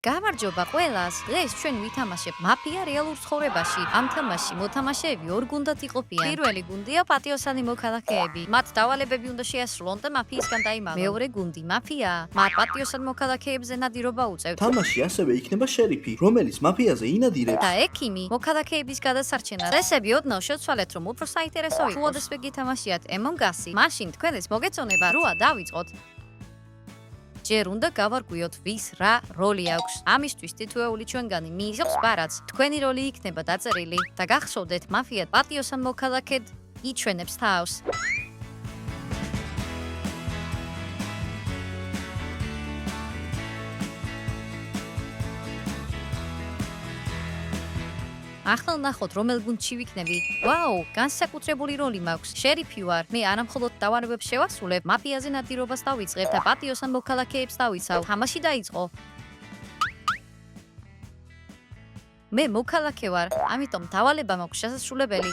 გამარჯობა ყველას. დღეს ჩვენ ვითამაშებ მაფია რეალურ ცხოვრებაში. ამ თამაში მოთამაშეები ორ გუნდად იყოფიან. პირველი გუნდია პატიოსანი მოქალაქეები. მათ დავალებები უნდა შეასრულონ და მაფიისგან დაიმალონ. მეორე გუნდი მაფია. მათ პატიოსან მოქალაქეებზე ნადირობა უწევთ. თამაში ასევე იქნება შერიფი, რომელიც მაფიაზე ინადირებს. და ექიმი მოქალაქეების გადასარჩენად. წესები ოდნავ შევცვალეთ, რომ უფრო საინტერესო იყოს. თუ ოდესმე გითამაშიათ Among Us-ი, მაშინ თქვენს მოგეწონება როა დავიწყოთ. ჯერ უნდა გავარკვიოთ ვის რა როლი აქვს. ამისთვის თითოეული ჩვენგანი მიიღებს ბარათს. თქვენი როლი იქნება დაწერილი და გახსოვდეთ, მაფია პატიოსან მოქალაქედ იჩვენებს თავს. ახლა ნახოთ, რომელ გუნდში ვიქნები. ვაუ, განსაკუთრებული როლი მაქვს. შერიფი ვარ. მე არამხოლოდ დავარებებს შევასრულებ, მაფიაზე ნადირობას დავიწყებ და პატიოსან მოქალაქეებს დავიცავ. თამაში დაიწყო. მე მოქალაქე ვარ, ამიტომ დავალება მაქვს შესასრულებელი.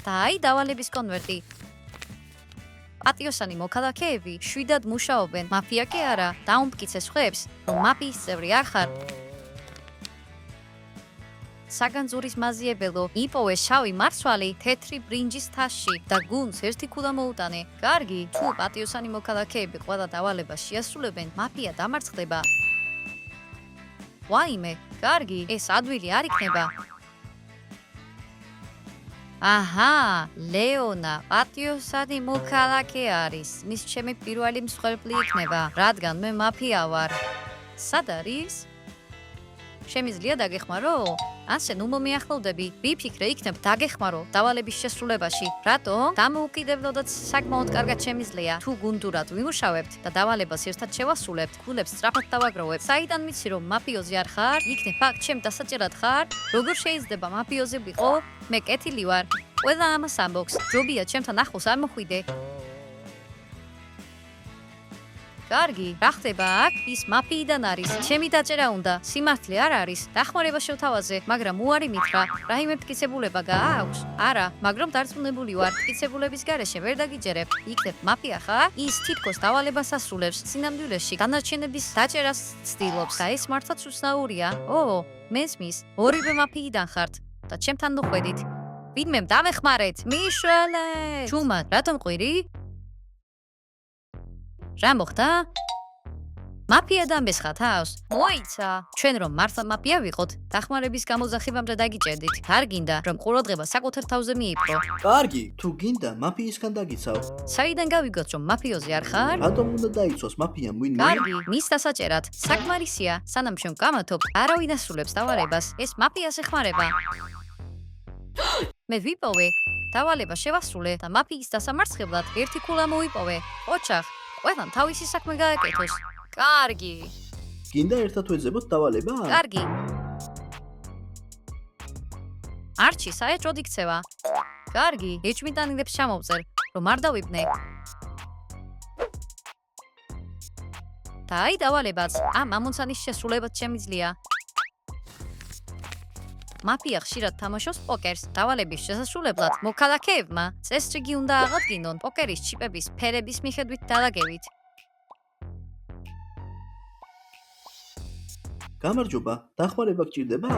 და აი დავალების კონვერტი. პატიოსანი მოქალაქეები შვიდად მუშაობენ. მაფია კი არა, დაუმტკიცე სხვებს, რომ მაფიის წევრი არ ხარ. საგანძურის მაზიებელო, იპოვე შავი მარცვალი თეთრი ბრინჯის თასში და გუნდს ერთი ქულა მოუტანე. კარგი, თუ პატიოსანი მოქალაქეები ყველა დავალებას შეასრულებენ, მაფია დამარცხდება. ვაიმე, კარგი, ეს ადვილი არ იქნება. აჰა, ლეონა, პატიოსანი მოქალაქე არის. მის ჩემი პირველი მსხვერპლი იქნება, რადგან მე მაფია ვარ. სად არის? შემიძლია დაგეხმარო? ასე ნუ მომიახლოვდები, ვიფიქრე იქნებ დაგეხმარო დავალების შესრულებაში. რატო? დამოუკიდებლოდაც საკმაოდ კარგად შემიძლია. თუ გუნდურად ვიმუშავებთ და დავალებას ერთად შევასრულებთ, ქულებს სწრაფად დავაგროვებთ. საიდან ვიცი რომ მაფიოზი არ ხარ? იქნებ აქ ჩემ დასაჭერად ხარ? როგორ შეიძლება მაფიოზი ვიყო? მე კეთილი ვარ. ყველა ამას ამბობს. ჯობია ჩემთან ახლოს არ მოხვიდე. კარგი, რა ხდება აქ? ის მაფიიდან არის. ჩემი დაჭერა უნდა. სიმართლე არ არის. დახმარება შევთავაზე, მაგრამ უარი მითხრა. რაიმე მტკიცებულება გააქვს? არა, მაგრამ დარწმუნებული ვარ, მტკიცებულების გარეშე ვერ დაგიჯერებ. იქნებ მაფია ხარ? ის თითქოს დავალებას ასრულებს. სინამდვილეში განარჩენების დაჭერას ცდილობს და ეს მართლაც უცნაურია. ო, მესმის, ორივე მაფიიდან ხართ და ჩემთან მოხვედით. ვინმემ დამეხმარეთ. მიშველე! ჩუმა, რატომ ყვირი? რა მოხდა? მაფია დამესხა თავს. მოიცა. ჩვენ რომ მართლა მაფია ვიყოთ, დახმარების გამოძახებამდე დაგიჭერდით. არ გინდა რომ ყურადღება საკუთარ თავზე მიიპყრო. კარგი, თუ გინდა მაფიისგან დაგიცავ. საიდან გავიგოთ რომ მაფიოზი არ ხარ? რატომ უნდა დაიცვას მაფიამ ვინმე? კარგი, მის დასაჭერად. საკმარისია, სანამ ჩვენ გამათობთ, არავინ ასრულებს დავალებას. ეს მაფიას ეხმარება. მე ვიპოვე. დავალება შევასრულე და მაფიის დასამარცხებლად ერთი ქულა მოიპოვე. ოჩახ, ყველამ თავისი საქმე გააკეთოს. კარგი. გინდა ერთად ვეძებოთ დავალება? კარგი. არჩი საერთოდ იქცევა. კარგი, ეჭვმიტანილებს ჩამოვწერ, რომ არ დავიბნე. და აი დავალებაც, ამ ამონცანის შესრულებაც შემიძლია. მაფია ხშირად თამაშობს პოკერს. დავალების შესასრულებლად მოქალაქეებმა წესრიგი უნდა აღადგინონ პოკერის ჩიპების ფერების მიხედვით დალაგებით. გამარჯობა, დახმარება გჭირდება?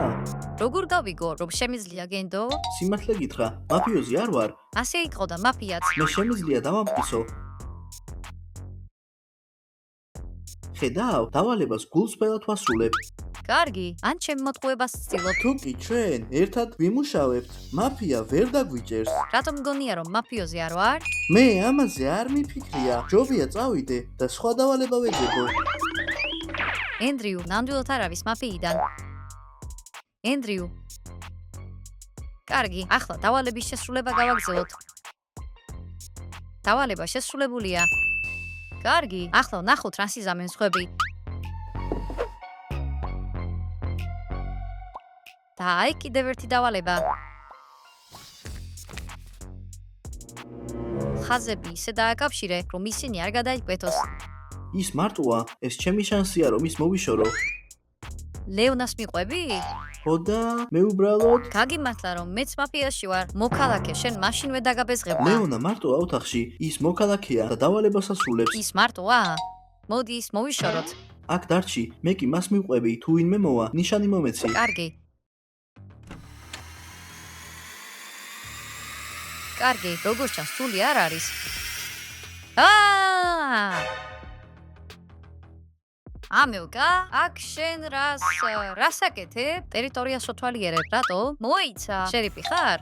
როგორ გავიგო, რომ შემიძლია გენდო? სიმართლე გითხრა, მაფიოზი არ ვარ. ასე იყო და მაფიაც. მე შემიძლია დავამტკიცო. ხედავ, დავალებას გულწრფელად ვასრულებ. კარგი, ან ჩემ მოტყუებას ვცდილობ. თუ კი ჩვენ ერთად ვიმუშავებთ, მაფია ვერ დაგვიჭერს. რატომ მგონია რომ მაფიოზი არ ვარ? მე ამაზე არ მიფიქრია. ჯობია წავიდე და სხვა დავალება ვეძებო. ენდრიუ, ნამდვილად არ არის მაფიიდან. ენდრიუ. კარგი, ახლა დავალების შესრულება გავაგრძელოთ. დავალება შესრულებულია. კარგი, ახლა ნახოთ რას იზამენ სხვები. და აი კიდევ ერთი დავალება. ხაზები ისე დააკავშირე, რომ ისინი არ გადაიკვეთოს. ის მარტოა, ეს ჩემი შანსია რომ ის მოვიშორო. ლეონას მიყვები? ხო და მე უბრალოდ გაგიმართლა რომ მეც მაფიაში ვარ. მოქალაქე, შენ მაშინვე დაგაბეზღებდა. ლეონა მარტოა ოთახში, ის მოქალაქეა და დავალებას ასრულებს. ის მარტოა? მოდი ის მოვიშოროთ. აქ დარჩი, მე კი მას მივყვები, თუ ვინმე მოვა, ნიშანი მომეცი. კარგი. კარგი, როგორც ჩანს, სული არ არის. ამილკა, აქ შენ რას აკეთებ? ტერიტორიას უთვალიერებ, რატო? მოიცა. შერიფი ხარ?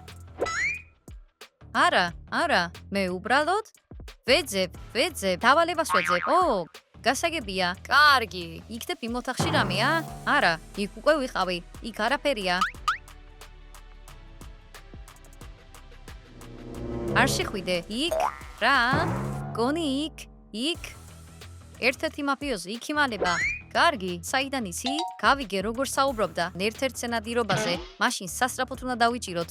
არა, მე უბრალოდ ვეძებ, დავალებას ვეძებ. გასაგებია. კარგი, იქნებ იმ ოთახში რამეა? არა, იქ უკვე ვიყავი, იქ არაფერია. არ შეხვიდე, იქ, რა? გონი იქ? ერთ-ერთი მაფიოზი იქ იმალება. კარგი, საიდან იცი? გავიგე როგორ საუბრობდა ერთ-ერთ სენადირობაზე, მაშინ სასწრაფოდ უნდა დავიჭიროთ.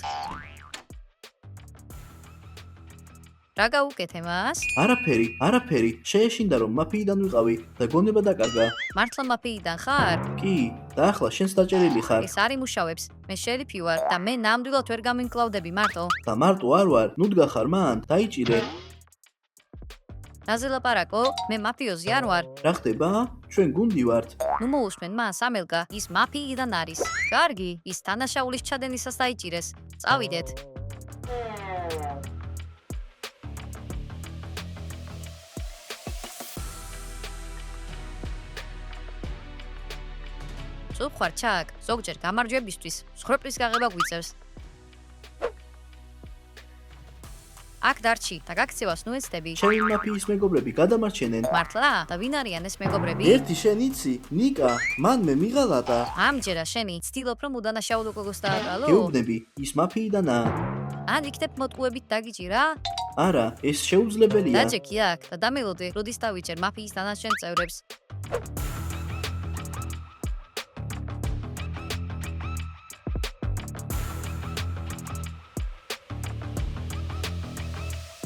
რა გაუკეთე მას? არაფერი, შეეშინდა რომ მაფიიდან ვიყავი და გონება დაკარგა. მართლა მაფიიდან ხარ? კი, და ახლა შენს დაჭერილი ხარ. ეს არ იმუშავებს. მე შერიფი ვარ და მე ნამდვილად ვერ გამიმკლავდები მარტო. და მარტო არ ვარ, ნუ დგახარ მან, დაიჭირე. რაზე ლაპარაკო? მე მაფიოზი არ ვარ. რა ხდება? ჩვენ გუნდი ვართ. ნუ მოусმენ მას, ამელკა, ის მაფიიდან არის. კარგი, ის თანაშაულის ჩადენისას დაიჭირეს. წავიდეთ. წუხ ხარ ჩაკ, ზოგჯერ გამარჯვებისთვის მსხვერპლის გაღება გვიწევს. აქ დარჩი და გაქცევას ნუ ეცდები. ჩემი მაფიის მეგობრები გადამარჩენენ. მართლა? და ვინ არიან ეს მეგობრები? ერთი შენ იცი, ნიკა, მან მე მიღალა და ამჯერა შენი ცდილობ რომ უდანაშაულო გოგოს დააყალო? გეუბნები, ის მაფიიდანაა. ან იქნებ მოტყუებით დაგიჭირა? არა, ეს შეუძლებელია. დაჯექი აქ და დამელოდე, როდის დავიჭერ მაფიის დანარჩენ წევრებს.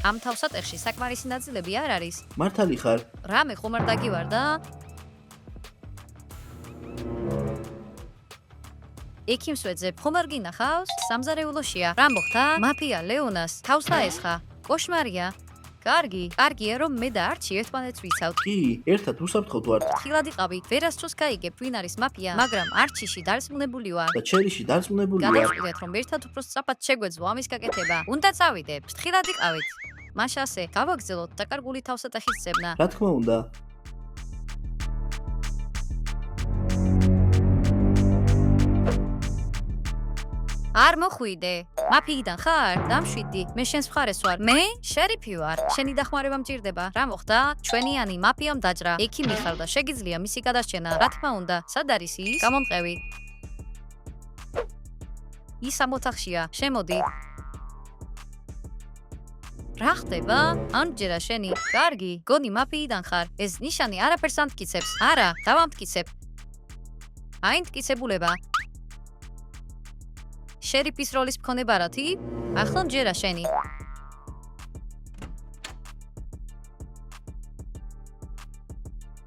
ამ თავსატეხში საკმარისი ნაწილები არ არის. მართალი ხარ. რამე ხომ არ დაგივარ და? ექიმს ვეძებ, ხომ არ გინახავს? სამზარეულოშია. რა მოხდა? მაფია ლეონას თავს დაესხა. კოშმარია. კარგია რომ მე და არჩი ერთმანეთს ვიცავთ. კი, ერთად უსაფრთხოდ ვართ. ხილად იყავი, ვერასდროს გაიგებ ვინ არის მაფია, მაგრამ არჩიში დარწმუნებული ვარ. და ჩერიში დარწმუნებული ვარ. გადავწყვიტეთ რომ ერთად უფრო სწრაფად შეგვეძლო ამის გაკეთება. უნდა წავიდეთ, ხილად იყავით. მაშასე, გავაგზელოთ დაკარგული თავსატეხის ძებნა. რა თქმა უნდა. არ მოხვიდე. მაფიიდან ხარ? დამშვიდი. მე შენს მხარეს ვარ. მე? შერიფი ვარ. შენი დახმარება მჭირდება. რა მოხდა? ჩვენიანი მაფიამ დაჭრა. ექიმი ხარ და შეგიძლია მისი გადარჩენა. რა თქმა უნდა. სად არის ის? გამომყევი. ის ამ ოთახშია. შემოდი. რა ხდება? ამჯერა შენი. კარგი, გონი მაფიიდან ხარ. ეს ნიშანი არაფერს ამტკიცებს. არა, დავამტკიცებ. აინტკიცებულება. შერიფის როლის მქონე ბარათი? ახლა მჯერა შენი.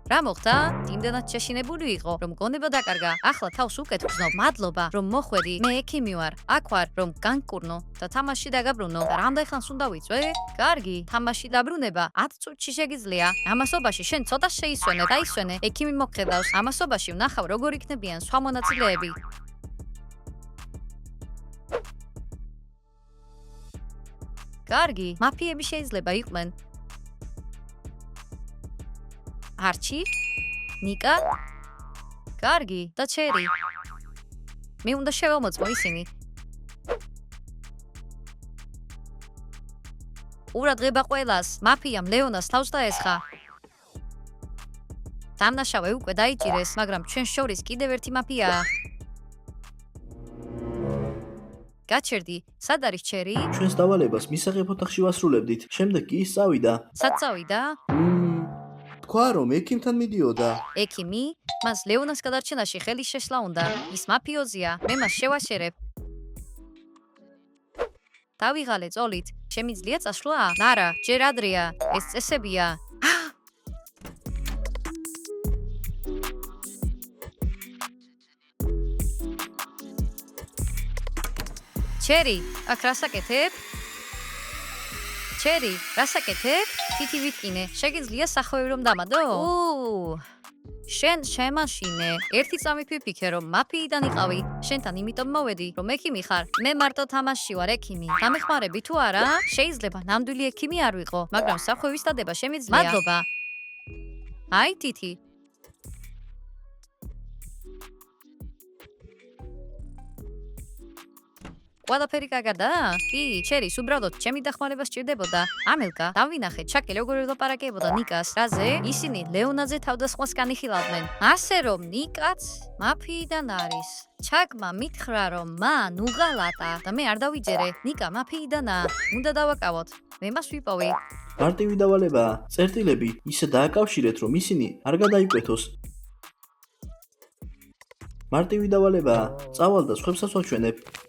რა მოხდა? იმდანაც შეშინებული იყო, რომ გონება დაკარგა. ახლა თავს უკეთ ვგზნობ. მადლობა, რომ მოხვედი. მე ექიმი ვარ. აქ ვარ, რომ განკურნო და თამაში დაგაბრუნო. და რამდენ ხანს უნდა ვიწვე? კარგი, თამაში დაბრუნება 10 წუთში შეგიძლია. ამასობაში შენ ცოტა შეისვენე, დაისვენე. ექიმი მოგხედავს. ამასობაში ვნახავ, როგორ იქნებიან სხვა მონაწილეები. კარგი, მაფიები შეიძლება იყვნენ. არჩი? ნიკა? კარგი, და ჩერი. მე უნდა შევამოწმო ისინი. ყურადღება ყველას, მაფიამ ლეონას თავს დაესხა. დამნაშავე უკვე დაიჭირეს, მაგრამ ჩვენ შორის კიდევ ერთი მაფიაა. გაჩერდი, სად არის ჩერი? ჩვენს დავალებას მისაღებ ოთახში ვასრულებდით. შემდეგ კი ის წავიდა. სად წავიდა? თქვა რომ ექიმთან მიდიოდა. ექიმი? მას ლეონას გადარჩენაში ხელი შესლა უნდა. ის მაფიოზია, მე მას შევაშერებ. დავიღალე წოლით. შემიძლია წასვლა? არა, ჯერ ადრეა. ეს წესებია. ჩერი, აქ რას აკეთებ? ჩერი, რასაკეთებ? თითი ვიტკინე. შეგიძლია სახოვე რომ დამადო? შენ შემაშინე. ერთი წამით ვიფიქრე რომ მაფიიდან იყავი. შენთან იმიტომ მოვედი რომ ექიმი ხარ. მე მარტო თამაში ვარ ექიმი. დამეხმარები თუ არა? შეიძლება ნამდვილი ექიმი არ ვიყო, მაგრამ სახოვის დადება შემიძლია. მადლობა. აი თითი. ყველაფერი კარგადა? კი, ჩერის უბრალოდ ჩემი დახმარება სჭირდებოდა. ამელკა, დავინახე, ჩაკი როგორ ელაპარაკებოდა ნიკას, რაზე ისინი ლეონაზე თავდასხმას განიხილავდნენ. ასე რომ ნიკაც მაფიიდან არის. ჩაკმა მითხრა რომ მან უღალატა და მე არ დავიჯერე. ნიკა მაფიიდანაა. უნდა დავაკავოთ. მე მას ვიპოვი. მარტივი დავალებაა. წერტილები ისე დააკავშირეთ, რომ ისინი არ გადაიკვეთოს. მარტივი დავალებაა. წავალ და სხვებსაც ვაჩვენებ.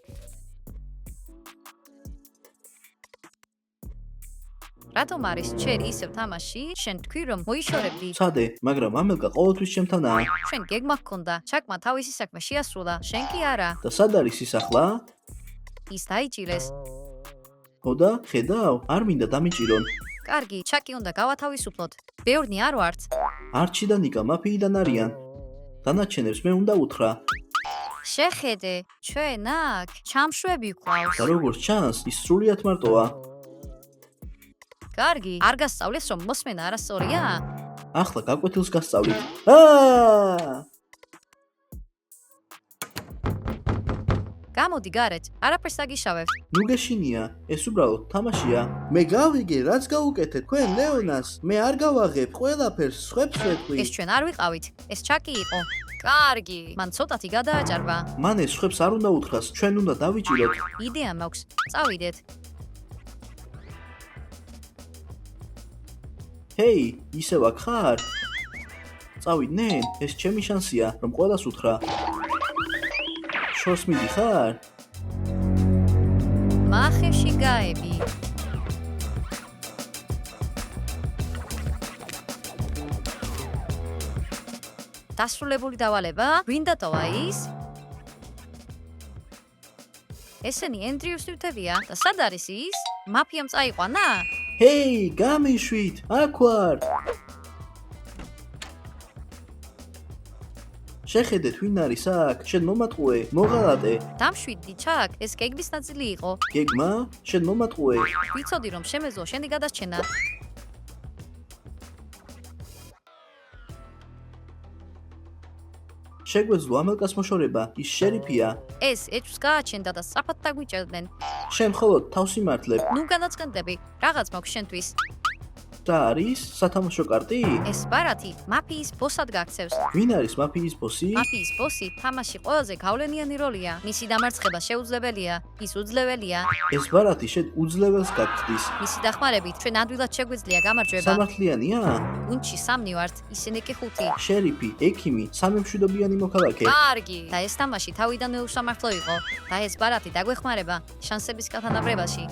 რატომ არის ჩერი ისევ თამაში? შენ თქვი რომ მოიშორებდი. ცადე, მაგრამ ამელკა ყოველთვის ჩემთანაა. შენ გეგმა ჰქონდა. ჩაკმა თავისი საქმე შეასრულა, შენ კი არა. და სად არის ის ახლა? ის დაიჭირეს. ხოდა, ხედავ, არ მინდა დამიჭირონ. კარგი, ჩაკი უნდა გავათავისუფლოთ. ბევრნი არ ვართ. არჩი და ნიკა მაფიიდან არიან. დანარჩენებს მე უნდა უთხრა. შეხედე, ჩვენ აქ ჩამშვები გვყავს. და როგორც ჩანს, ის სრულიად მარტოა. კარგი, არ გასწავლეს რომ მოსმენა არასწორია? ახლა გაკვეთილს გასწავლით. აა! გამოდი გარეთ, არაფერს აგიშავებ. ნუ გეშინია, ეს უბრალოდ თამაშია. მე გავიგე, რაც გაუკეთეთ თქვენ ლეონას. მე არ გავაღებ ყველაფერს, სხვებს ვეთქვი. ეს ჩვენ არ ვიყავით, ეს ჩაკი იყო. კარგი, მან ცოტათი გადააჭარბა. მან ეს სხვებს არ უნდა უთხრას, ჩვენ უნდა დავიჭიროთ. იდეა მაქვს, წავიდეთ. ჰეი, ისევ აქ ხარ? წავიდნენ, ეს ჩემი შანსია, რომ ყველას უთხრა. შორს მიდიხარ? მახევში გაები. დასრულებული დავალება? ვინ დატოვა ის? ესენი ენდრიუს ნივთებია და სად არის ის? მაფიამ წაიყვანა? ჰეი, გამიშვით, აქ ვარ. შეხედეთ, ვინ არის აქ? შენ მომატყუე, მოღალატე. დამშვიდი ჩაკ, ეს გეგმის ნაწილი იყო. გეგმა? შენ მომატყუე. ვიცოდი რომ შემეძლო შენი გადარჩენა. შეგვეძლო ამელკას მოშორება, ის შერიფია. ეს ეჭვს გააჩენდა და სწრაფად დაგვიჭერდნენ. შენ მხოლოდ თავს იმართლებ. ნუ განაცხადები, რაღაც მაქვს შენთვის. რა არის? სათამაშო კარტი? ეს ბარათი მაფიის ბოსად გაქცევს. ვინ არის მაფიის ბოსი? მაფიის ბოსი თამაში ყველაზე გავლენიანი როლია. მისი დამარცხება შეუძლებელია, ის უძლებელია. ეს ბარათი შენ უძლეველს გაგხდის. მისი დახმარებით ჩვენ ადვილად შეგვიძლია გამარჯვება. სამართლიანია? გუნდში სამნი ვართ, ისინი კი ხუთი. შერიფი, ექიმი, სამემშვიდობიანი მოქალაქე. კარგი. და ეს თამაში თავიდანვე უსამართლო იყო. და ეს ბარათი დაგვეხმარება შანსების კათანაბრებაში.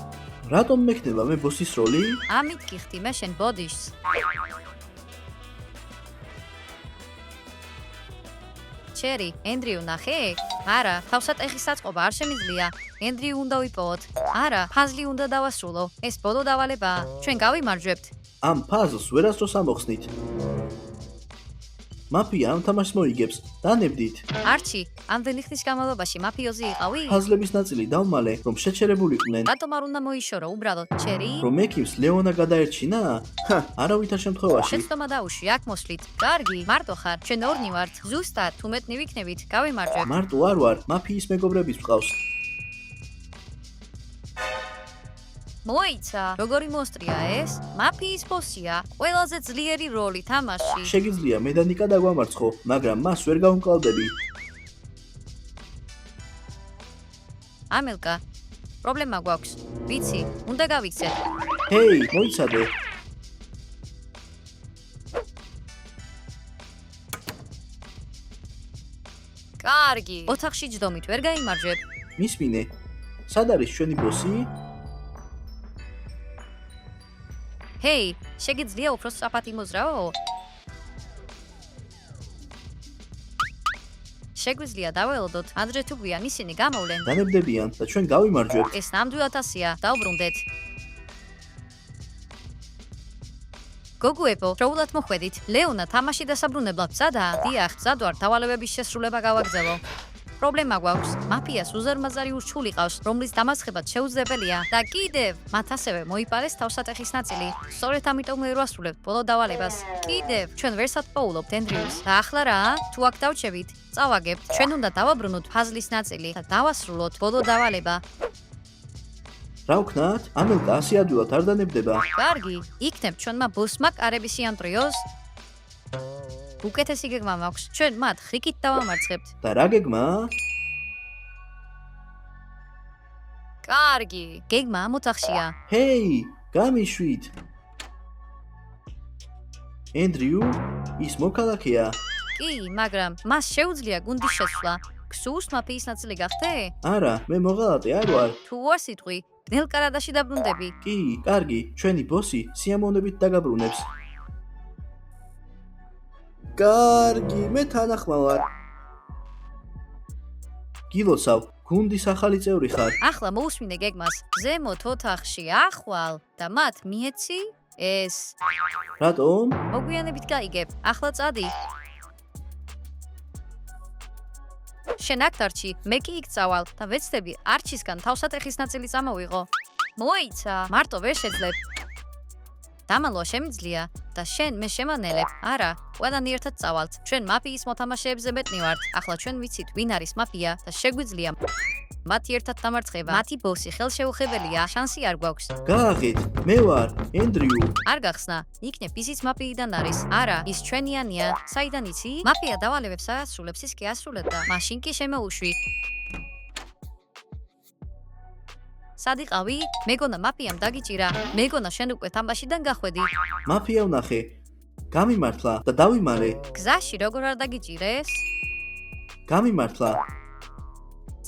რატომ მექნება მე ბოსის როლი? ამით გიხდი მე შენ ბოდიშს. ჩერი, ენდრიუ ნახე? არა, თავსატეხის საწყობა არ შემიძლია. ენდრიუ უნდა ვიპოვოთ. არა, ფაზლი უნდა დავასრულო. ეს ბოლო დავალებაა. ჩვენ გავიმარჯვებთ. ამ ფაზლს ვერასდროს ამოხსნით. მაფია ამ თამაშს მოიგებს. დანებდით. არჩი, ამდენი ხნის განმავლობაში მაფიოზი იყავი? ფაზლების ნაწილი დავმალე, რომ შეჩერებულიყვნენ. რატომ არ უნდა მოიშორო უბრალოდ, ჩერი? რომ ექიმს ლეონა გადაერჩინა? არავითარ შემთხვევაში. შეცდომა დაუშვი, აქ მოსვლით. კარგი, მარტო ხარ. ჩვენ ორნი ვართ. ზუსტად, თუ მეტნი ვიქნებით, გავიმარჯვებ. მარტო არ ვარ, მაფიის მეგობრებიც ვყავს. მოიცა, როგორი მოსტრია ეს? მაფიის ბოსია, ყველაზე ძლიერი როლი თამაში. შეგიძლია მე და ნიკა დაგვამარცხო, მაგრამ მას ვერ გავუმკლავდები. ამელკა, პრობლემა გვაქვს. ვიცი, უნდა გავიქცეთ. ჰეი, მოიცადე. კარგი, ოთახში ჯდომით ვერ გაიმარჯვებ. მისმინე. სად არის ჩვენი ბოსი? ჰეი, შეგიძლია უფრო სწრაფად იმოძრაო? შეგვიძლია დაველოდოთ, ადრე თუ გვიან ისინი გამოვლენ. დანებდებიან და ჩვენ გავიმარჯვებთ. ეს ნამდვილად ასია, დავბრუნდეთ. გოგუებო, დროულად მოხვედით. ლეონა თამაში დასაბრუნებლად მზადაა? დიახ, მზად ვარ, დავალებების შესრულება გავაგრძელო. პრობლემა გვაქვს. მაფიას უზარმაზარი ურჩული ყავს, რომლის დამარცხებაც შეუძლებელია. და კიდევ, მათ ასევე მოიპარეს თავსატეხის ნაწილი. სწორედ ამიტომ ვერ ვასრულებთ ბოლო დავალებას. კიდევ, ჩვენ ვერსად პოულობთ ენდრიუს. და ახლა რა? თუ აქ დავჩევით, წავაგებთ. ჩვენ უნდა დავაბრუნოთ ფაზლის ნაწილი და დავასრულოთ ბოლო დავალება. რა ვქნათ? ამელკა ასე ადვილად არ დანებდება. კარგი, იქნებ ჩვენმა ბოსმა კარების სიამტრიოს. უკეთესი გეგმა მაქვს. ჩვენ მათ ხრიკით დავამარცხებთ. და რა გეგმა? კარგი, გეგმა ამ ოთახშია. ჰეი, გამიშვით. ენდრიუ, ის მოქალაქეა. კი, მაგრამ მას შეუძლია გუნდის შეცვლა. გსურს მაფიის ნაწილი გახდე? არა, მე მოღალატე არ ვარ. თუ არ სიტყვი, ნელ-კარადაში დაბრუნდები. კი, კარგი, ჩვენი ბოსი სიამოვნებით დაგაბრუნებს. კარგი, მე თანახმა ვარ. გილოცავ, გუნდის ახალი წევრი ხარ. ახლა მოусმინე გეგმას. ზემოთ ოთახში ახვალ და მათ მიეცი ეს. რატომ? მოგვიანებით გაიგებ. ახლა წადი. შენ აქ დარჩი, მე კი იქ წავალ და ვეცდები არჩისგან თავსატეხის ნაწილი წამოვიღო. მოიცა, მარტო ვერ შეძლებ. დამალვა შემიძლია და შენ მე შემანელებ. არა, ყველანი ერთად წავალთ. ჩვენ მაფიის მოთამაშეებზე მეტნი ვართ. ახლა ჩვენ ვიცით, ვინ არის მაფია და შეგვიძლია მათი ერთად დამარცხება. მათი ბოსი ხელშეუხებელია, შანსი არ გვაქვს. გააღეთ, მე ვარ, ენდრიუ. არ გახსნა, იქნებ ისიც მაფიიდან არის. არა, ის ჩვენიანია. საიდან იცი? მაფია დავალებებს აასრულებს, ის კი ასრულებდა. მაშინ კი შემოუშვი. სადიყავი? მეგონა მაფიამ დაგიჭირა. მეგონა შენ უკვე თამბაშიდან გახვედი. მაფია ვნახე. გამიმართლა და დავიმალე. გზაში როგორ არ დაგიჭირეს? გამიმართლა.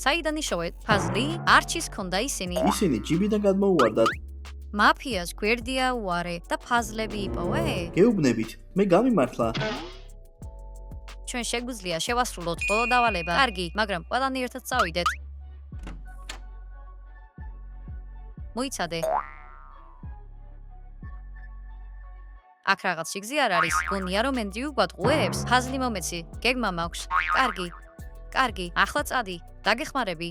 საიდან იშოვეთ? ფაზლი? არჩის ქონდა ისინი. ისინი ჯიბიდან გადმოუვარდათ. მაფიას გვერდია უარე და ფაზლები იპოვე? გეუბნებით, მე გამიმართლა. ჩვენ შეგვიძლია შევასრულოთ ბოლო დავალება. კარგი, მაგრამ ყველანი ერთად წავიდეთ. მოიცადე. აქ რაღაც შიგზი არ არის. გონია რომ ენდრიუ გვატყუებს? ფაზლი მომეცი. გეგმა მაქვს. კარგი. კარგი, ახლა წადი. დაგეხმარები.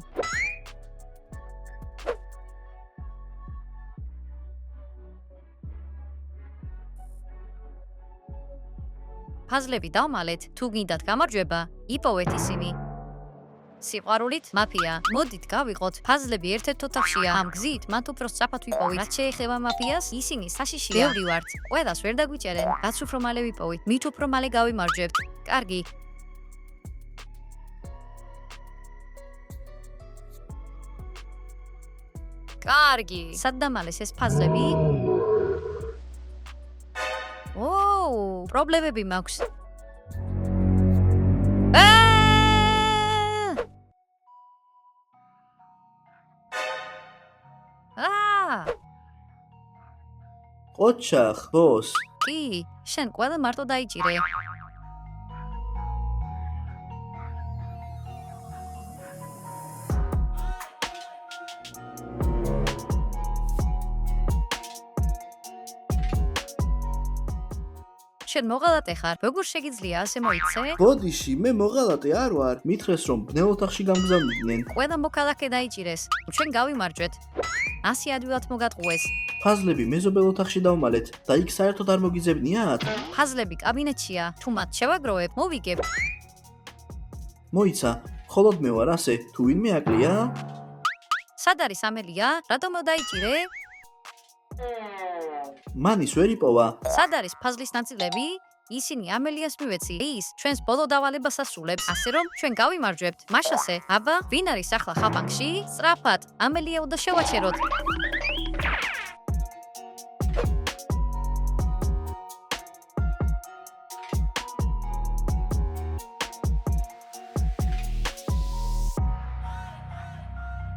ფაზლები დავმალეთ. თუ გინდათ გამარჯვება, იპოვეთ ისინი. სიყვარულით მაფია. მოდით გავიყოთ. ფაზლები ერთ-ერთ ოთახშია. ამ გზით მათ უფრო სწრაფად ვიპოვით. რაც შეეხება მაფიას, ისინი საშიშია. ბევრი ვართ. ყველას ვერ დაგვიჭერენ. რაც უფრო მალე ვიპოვით, მით უფრო მალე გავიმარჯვებთ. კარგი. კარგი. სად დამალეს ეს ფაზლები? ოუ, პრობლემები მაქვს. ოჩახ, ბოს. კი, შენ ყველა მარტო დაიჭირე. შენ მოღალატე ხარ, როგორ შეგიძლია ასე მოიცე? ბოდიში, მე მოღალატე არ ვარ. მითხრეს რომ ბნელ ოთახში გამგზავნიდნენ. ყველა მოქალაქე დაიჭირეს. ჩვენ გავიმარჯვეთ. ასე ადვილად მოგატყუეს. ფაზლები მეზობელ ოთახში დავმალეთ და იქ საერთოდ არ მოგიძებნიათ? ფაზლები კაბინეტშია. თუ მათ შევაგროვებ, მოვიგებთ. მოიცა, მხოლოდ მე ვარ ასე, თუ ვინმე აკლია? სად არის ამელია? რატომ დაიჭირე? მანის ვერ იპოვა. სად არის ფაზლის ნაწილები? ისინი ამელიას მივეცი. ის ჩვენს ბოლო დავალებას ასრულებს, ასე რომ ჩვენ გავიმარჯვებთ. მაშასე, აბა, ვინ არის ახლა ხაფანგში? სწრაფად, ამელია უნდა შევაჩეროთ.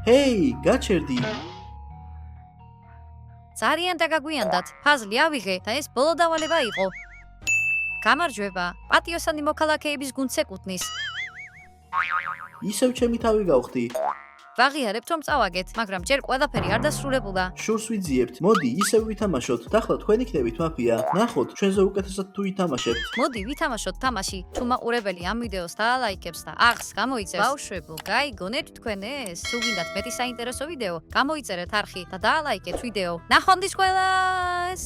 ჰეი, გაჩერდი. ძალიან დაგაგვიანდათ. ფაზლი ავიღე და ეს ბოლო დავალება იყო. გამარჯვება. პატიოსანი მოქალაქეების გუნდს ეკუთვნის. ისევ ჩემი თავი გავხდი. ვაღიარებთ რომ წავაგეთ, მაგრამ ჯერ ყველაფერი არ დასრულებულა. შურს ვიძიებთ. მოდი, ისევ ვითამაშოთ. ახლა თქვენ იქნებით მაფია. ნახოთ, ჩვენზე უკეთესად თუ ვითამაშებთ. მოდი ვითამაშოთ თამაში. თუ მაყურებელი ამ ვიდეოს დაალაიქებს და აღს გამოიწევს, ბავშვებო, გაიგონეთ თქვენ ეს? თუ გინდათ მეტი საინტერესო ვიდეო, გამოიწერეთ არხი და დაალაიქეთ ვიდეო. ნახვამდის ყველას!